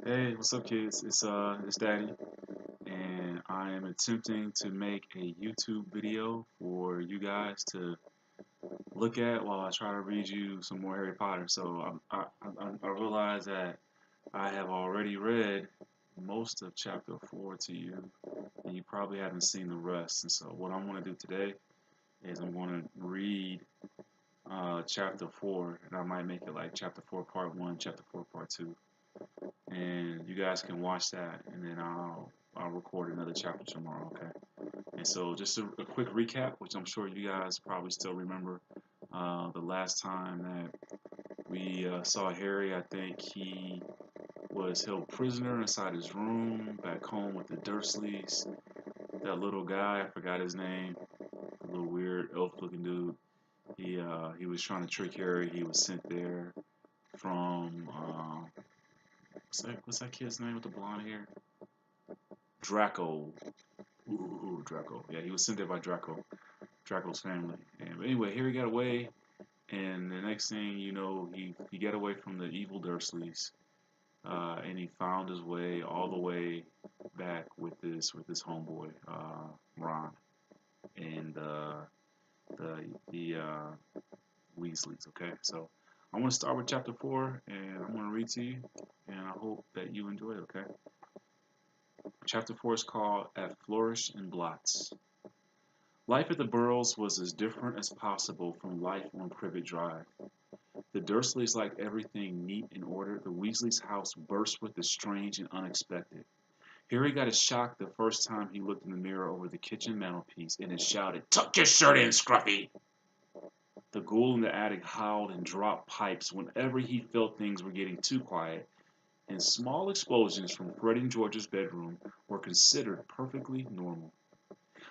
Hey, what's up, kids? It's Daddy, and I am attempting to make a YouTube video for you guys to look at while I try to read you some more Harry Potter. So I realize that I have already read most of Chapter 4 to you, and you probably haven't seen the rest. And so what I'm going to do today is I'm going to read Chapter 4, and I might make it like Chapter 4 Part 1, Chapter 4 Part 2. And you guys can watch that, and then I'll record another chapter tomorrow. Okay. And so just a quick recap, which I'm sure you guys probably still remember. The last time that we saw Harry, I think he was held prisoner inside his room back home with the Dursleys. That little guy, I forgot his name, the little weird elf-looking dude. He was trying to trick Harry. He was sent there from what's that kid's name with the blonde hair? Draco. Ooh, Draco. Yeah, he was sent there by Draco's family. And anyway, here he got away, and the next thing you know, he got away from the evil Dursleys, and he found his way all the way back with his homeboy, Ron, and the Weasleys. Okay, so I'm gonna start with chapter 4, and I'm gonna read to you, and I hope that you enjoy it. Okay. Chapter 4 is called At Flourish and Blots. Life at the Burrows was as different as possible from life on Privet Drive. The Dursleys liked everything neat and ordered. The Weasleys' house burst with the strange and unexpected. Harry got a shock the first time he looked in the mirror over the kitchen mantelpiece and it shouted, "Tuck your shirt in, Scruffy!" The ghoul in the attic howled and dropped pipes whenever he felt things were getting too quiet, and small explosions from Fred and George's bedroom were considered perfectly normal.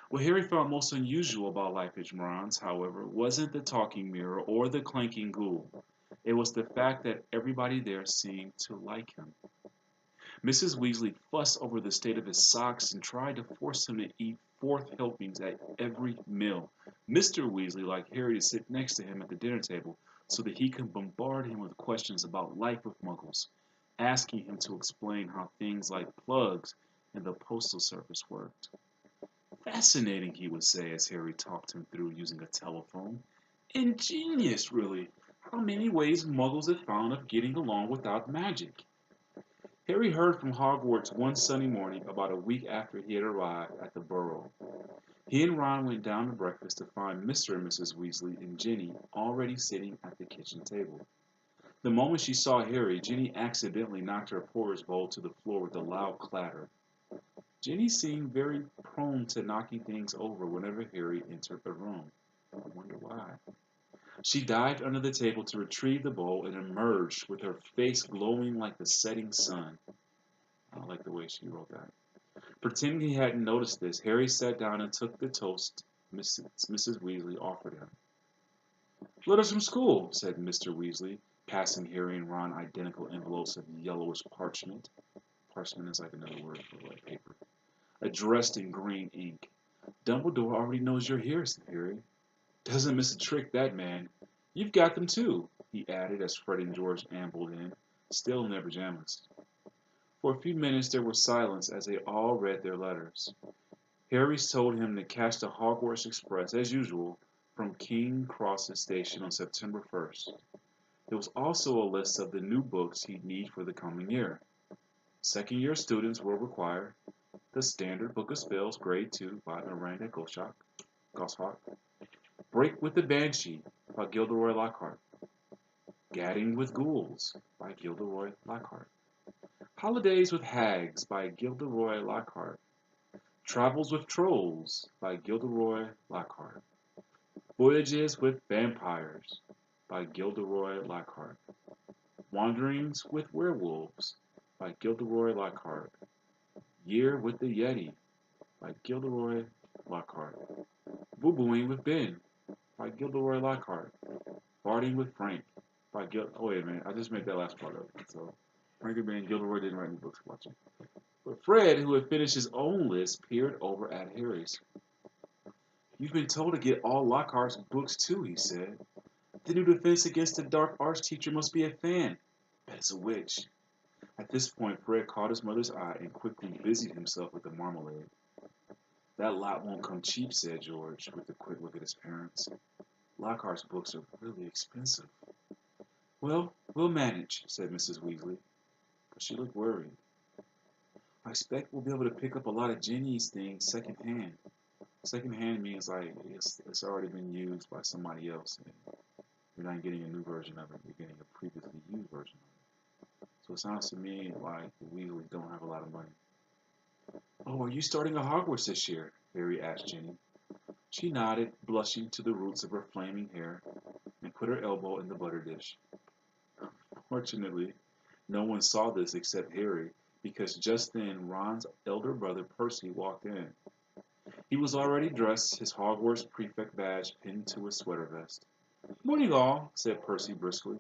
What Harry found most unusual about Life at Moran's, however, wasn't the talking mirror or the clanking ghoul. It was the fact that everybody there seemed to like him. Mrs. Weasley fussed over the state of his socks and tried to force him to eat fourth helpings at every meal. Mr. Weasley liked Harry to sit next to him at the dinner table so that he could bombard him with questions about life with Muggles, asking him to explain how things like plugs and the postal service worked. Fascinating, he would say as Harry talked him through using a telephone. Ingenious, really. How many ways Muggles have found of getting along without magic. Harry heard from Hogwarts one sunny morning about a week after he had arrived at the Burrow. He and Ron went down to breakfast to find Mr. and Mrs. Weasley and Ginny already sitting at the kitchen table. The moment she saw Harry, Ginny accidentally knocked her porridge bowl to the floor with a loud clatter. Ginny seemed very prone to knocking things over whenever Harry entered the room. I wonder why. She dived under the table to retrieve the bowl and emerged with her face glowing like the setting sun. I like the way she wrote that. Pretending he hadn't noticed this, Harry sat down and took the toast Mrs. Weasley offered him. "Letters from school," said Mr. Weasley, passing Harry and Ron identical envelopes of yellowish parchment. Parchment is like another word for like paper. Addressed in green ink. "Dumbledore already knows you're here," said Harry. "Doesn't miss a trick, that man. You've got them too," he added as Fred and George ambled in, still in their pajamas. For a few minutes there was silence as they all read their letters. Harry told him to catch the Hogwarts Express, as usual, from King Cross's station on September 1st. There was also a list of the new books he'd need for the coming year. Second-year students were required The Standard Book of Spells, Grade 2 by Miranda Gosshawk, Break with the Banshee by Gilderoy Lockhart, Gadding with Ghouls by Gilderoy Lockhart, Holidays with Hags by Gilderoy Lockhart, Travels with Trolls by Gilderoy Lockhart, Voyages with Vampires by Gilderoy Lockhart, Wanderings with Werewolves by Gilderoy Lockhart, Year with the Yeti by Gilderoy Lockhart, Boo-Booing with Ben by Gilderoy Lockhart, Barding with Frank by Oh wait a minute, I just made that last part up. So Frank and Ben Gilderoy didn't write any books watching. But Fred, who had finished his own list, peered over at Harry's. "You've been told to get all Lockhart's books too," he said. "The new defense against the dark arts teacher must be a fan. Bet it's a witch." At this point, Fred caught his mother's eye and quickly busied himself with the marmalade. That lot won't come cheap, said George, with a quick look at his parents. Lockhart's books are really expensive. Well, we'll manage, said Mrs. Weasley, but she looked worried. I expect we'll be able to pick up a lot of Jenny's things secondhand. Secondhand means like it's already been used by somebody else. And you're not getting a new version of it, you're getting a previously used version of it. So it sounds to me like the Weasleys don't have a lot of money. Oh, are you starting a Hogwarts this year? Harry asked Jenny. She nodded, blushing to the roots of her flaming hair, and put her elbow in the butter dish. Fortunately, no one saw this except Harry, because just then Ron's elder brother Percy walked in. He was already dressed, his Hogwarts prefect badge pinned to his sweater vest. Morning all, said Percy briskly.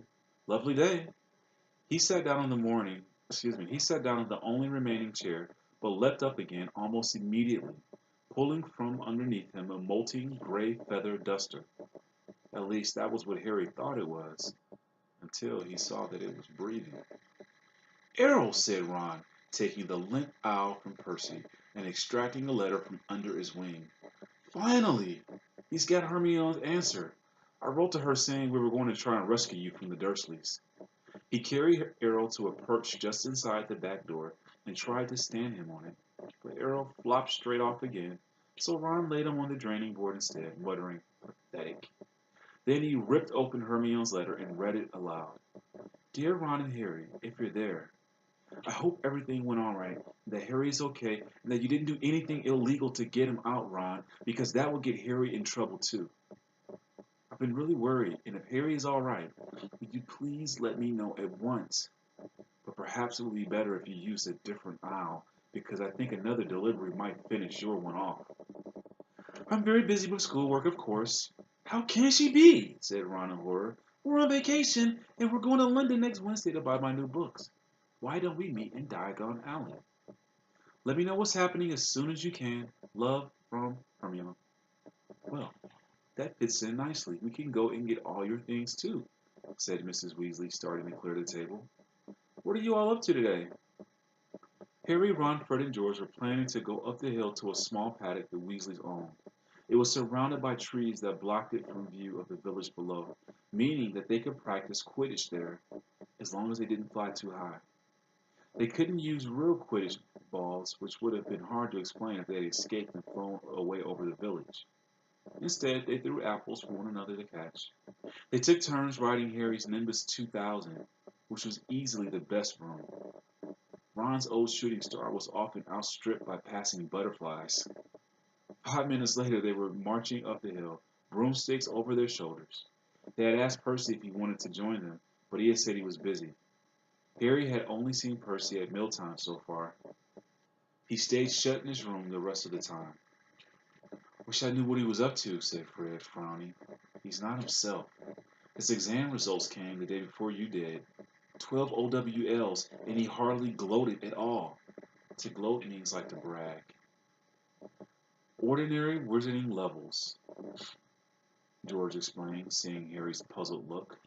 Lovely day. He sat down on the morning, he sat down on the only remaining chair, but leapt up again almost immediately, pulling from underneath him a molting gray feather duster. At least that was what Harry thought it was, until he saw that it was breathing. Errol, said Ron, taking the limp owl from Percy and extracting a letter from under his wing. Finally! He's got Hermione's answer. I wrote to her saying we were going to try and rescue you from the Dursleys. He carried Errol to a perch just inside the back door and tried to stand him on it, but Errol flopped straight off again, so Ron laid him on the draining board instead, muttering, pathetic. Then he ripped open Hermione's letter and read it aloud. Dear Ron and Harry, if you're there, I hope everything went all right, that Harry's okay, and that you didn't do anything illegal to get him out, Ron, because that would get Harry in trouble too. I've been really worried, and if Harry is all right, would you please let me know at once? But perhaps it would be better if you used a different aisle, because I think another delivery might finish your one off. I'm very busy with schoolwork, of course. How can she be? Said Ron in horror. We're on vacation, and we're going to London next Wednesday to buy my new books. Why don't we meet in Diagon Alley? Let me know what's happening as soon as you can. Love, from Hermione. Well, that fits in nicely. We can go and get all your things too, said Mrs. Weasley, starting to clear the table. What are you all up to today? Harry, Ron, Fred, and George were planning to go up the hill to a small paddock the Weasleys owned. It was surrounded by trees that blocked it from view of the village below, meaning that they could practice Quidditch there, as long as they didn't fly too high. They couldn't use real Quidditch balls, which would have been hard to explain if they had escaped and flown away over the village. Instead, they threw apples for one another to catch. They took turns riding Harry's Nimbus 2000, which was easily the best broom. Ron's old shooting star was often outstripped by passing butterflies. 5 minutes later, they were marching up the hill, broomsticks over their shoulders. They had asked Percy if he wanted to join them, but he had said he was busy. Harry had only seen Percy at mealtime so far. He stayed shut in his room the rest of the time. Wish I knew what he was up to, said Fred, frowning. He's not himself. His exam results came the day before you did. 12 OWLs, and he hardly gloated at all. To gloat means like to brag. Ordinary wizarding levels, George explained, seeing Harry's puzzled look.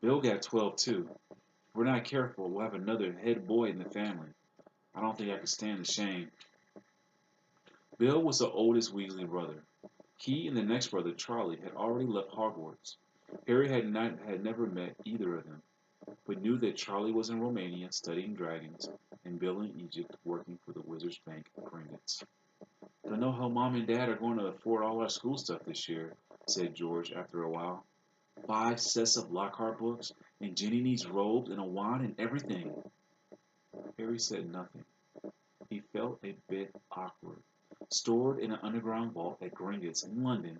Bill got 12 too. If we're not careful, we'll have another head boy in the family. I don't think I could stand the shame. Bill was the oldest Weasley brother. He and the next brother, Charlie, had already left Hogwarts. Harry had never met either of them, but knew that Charlie was in Romania studying dragons, and Bill in Egypt working for the Wizards' Bank of Gringotts. Don't know how Mom and Dad are going to afford all our school stuff this year, said George after a while. 5 sets of Lockhart books, and Jenny needs robes and a wand and everything. Harry said nothing. He felt a bit awkward. Stored in an underground vault at Gringotts in London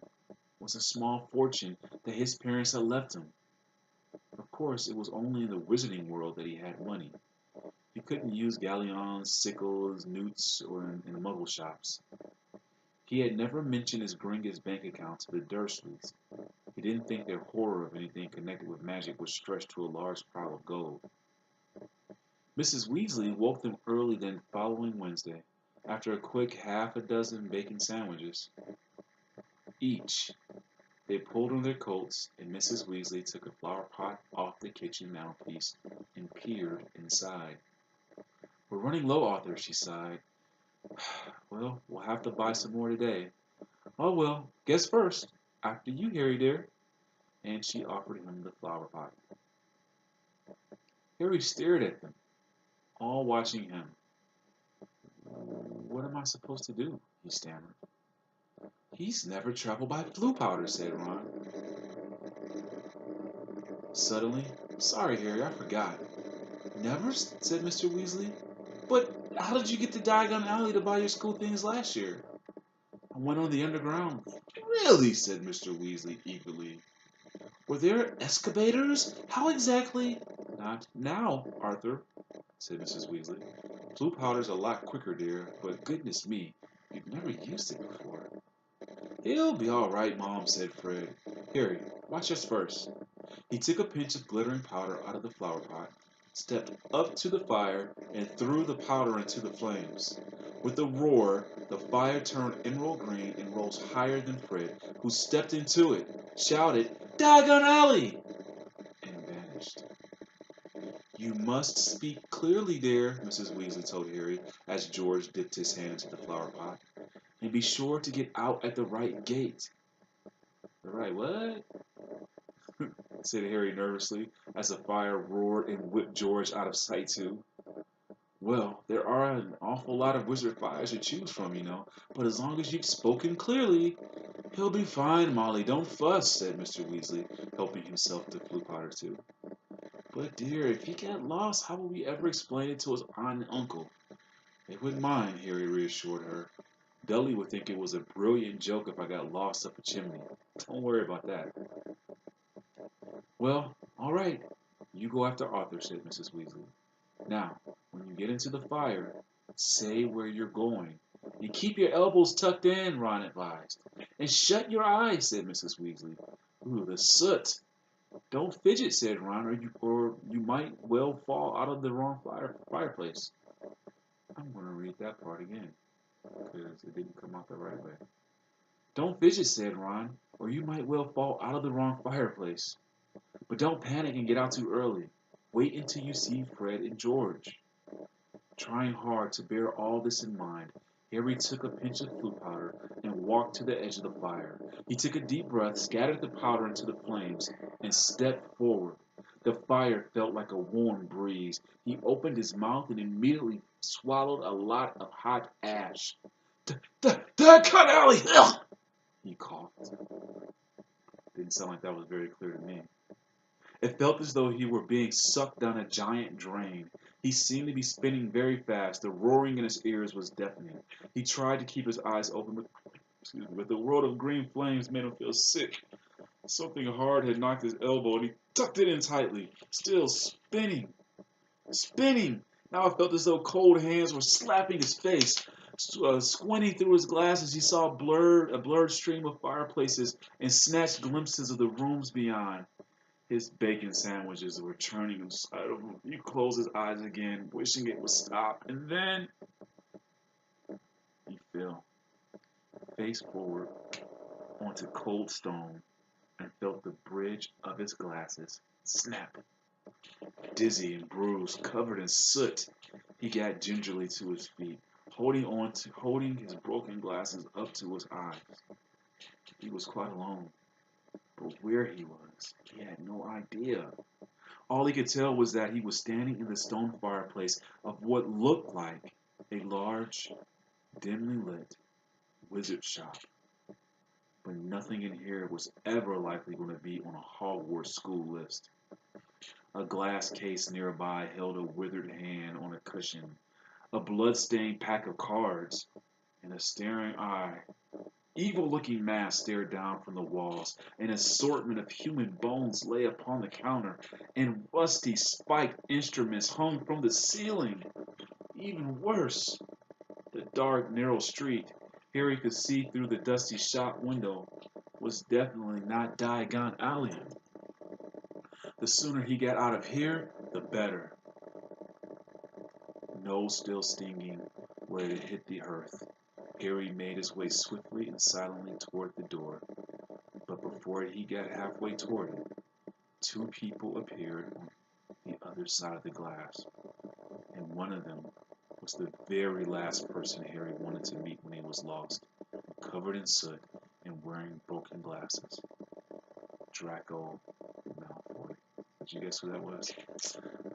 was a small fortune that his parents had left him. Of course, it was only in the wizarding world that he had money. He couldn't use galleons, sickles, newts, or in muggle shops. He had never mentioned his Gringotts bank account to the Dursleys. He didn't think their horror of anything connected with magic would stretch to a large pile of gold. Mrs. Weasley woke them early the following Wednesday, after a quick half a dozen bacon sandwiches each. They pulled on their coats, and Mrs. Weasley took a flower pot off the kitchen mantelpiece and peered inside. We're running low, Arthur, she sighed. Well, we'll have to buy some more today. Oh well, guess first. After you, Harry dear. And she offered him the flower pot. Harry stared at them, all watching him. What am I supposed to do? He stammered. He's never traveled by flue powder, said Ron. Suddenly, sorry, Harry, I forgot. Never? Said Mr. Weasley. But how did you get to Diagon Alley to buy your school things last year? I went on the underground. Really? Said Mr. Weasley eagerly. Were there excavators? How exactly? Not now, Arthur, said Mrs. Weasley. Blue powder's a lot quicker, dear, but goodness me, you've never used it before. He'll be all right, Mom, said Fred. Harry, watch us first. He took a pinch of glittering powder out of the flower pot, stepped up to the fire, and threw the powder into the flames. With a roar, the fire turned emerald green and rose higher than Fred, who stepped into it, shouted, Diagon Alley! And vanished. You must speak clearly, dear, Mrs. Weasley told Harry as George dipped his hand into the flower pot. And be sure to get out at the right gate. The right what? Said Harry nervously as the fire roared and whipped George out of sight too. Well, there are an awful lot of wizard fires to choose from, you know, but as long as you've spoken clearly, he'll be fine, Molly. Don't fuss, said Mr. Weasley, helping himself to Floo powder too. But dear, if he get lost, how will we ever explain it to his aunt and uncle? They wouldn't mind, Harry reassured her. Dudley would think it was a brilliant joke if I got lost up a chimney. Don't worry about that. Well, all right. You go after Arthur, said Mrs. Weasley. Now, when you get into the fire, say where you're going. And keep your elbows tucked in, Ron advised. And shut your eyes, said Mrs. Weasley. Ooh, the soot. Don't fidget, said Ron, or you might well fall out of the wrong fireplace. I'm going to read that part again, because it didn't come out the right way. Don't fidget, said Ron, or you might well fall out of the wrong fireplace. But don't panic and get out too early. Wait until you see Fred and George. Trying hard to bear all this in mind, Harry took a pinch of flue powder and walked to the edge of the fire. He took a deep breath, scattered the powder into the flames, and stepped forward. The fire felt like a warm breeze. He opened his mouth and immediately swallowed a lot of hot ash. Cut alley! He coughed. Didn't sound like that was very clear to me. It felt as though he were being sucked down a giant drain. He seemed to be spinning very fast. The roaring in his ears was deafening. He tried to keep his eyes open, but the world of green flames made him feel sick. Something hard had knocked his elbow, and he tucked it in tightly. Still spinning. Spinning! Now it felt as though cold hands were slapping his face. Squinting through his glasses, he saw a blurred stream of fireplaces and snatched glimpses of the rooms beyond. His bacon sandwiches were churning inside of him. He closed his eyes again, wishing it would stop, and then he fell, face forward, onto cold stone, and felt the bridge of his glasses snap. Dizzy and bruised, covered in soot, he got gingerly to his feet, holding his broken glasses up to his eyes. He was quite alone. But where he was, he had no idea. All he could tell was that he was standing in the stone fireplace of what looked like a large, dimly lit wizard shop. But nothing in here was ever likely going to be on a Hogwarts school list. A glass case nearby held a withered hand on a cushion, a blood-stained pack of cards, and a staring eye. Evil-looking masks stared down from the walls. An assortment of human bones lay upon the counter, and rusty spiked instruments hung from the ceiling. Even worse, the dark, narrow street Harry could see through the dusty shop window was definitely not Diagon Alley. The sooner he got out of here, the better. Nose still stinging where it hit the hearth, Harry made his way swiftly and silently toward the door. But before he got halfway toward it, two people appeared on the other side of the glass, and one of them was the very last person Harry wanted to meet when he was lost, covered in soot and wearing broken glasses. Draco Malfoy. Did you guess who that was?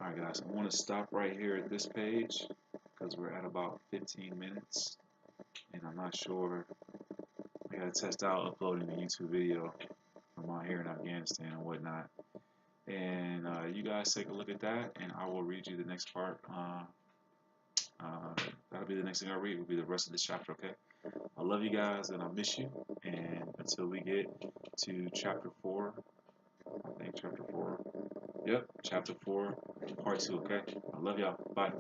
Alright guys, I want to stop right here at this page because we're at about 15 minutes and I'm not sure. I gotta test out uploading a YouTube video from out here in Afghanistan and whatnot. And you guys take a look at that and I will read you the next part. That'll be the next thing I read, will be the rest of this chapter, okay? I love you guys and I miss you. And until we get to chapter 4, I think chapter 4. Yep, chapter 4, part 2, okay? I love y'all. Bye.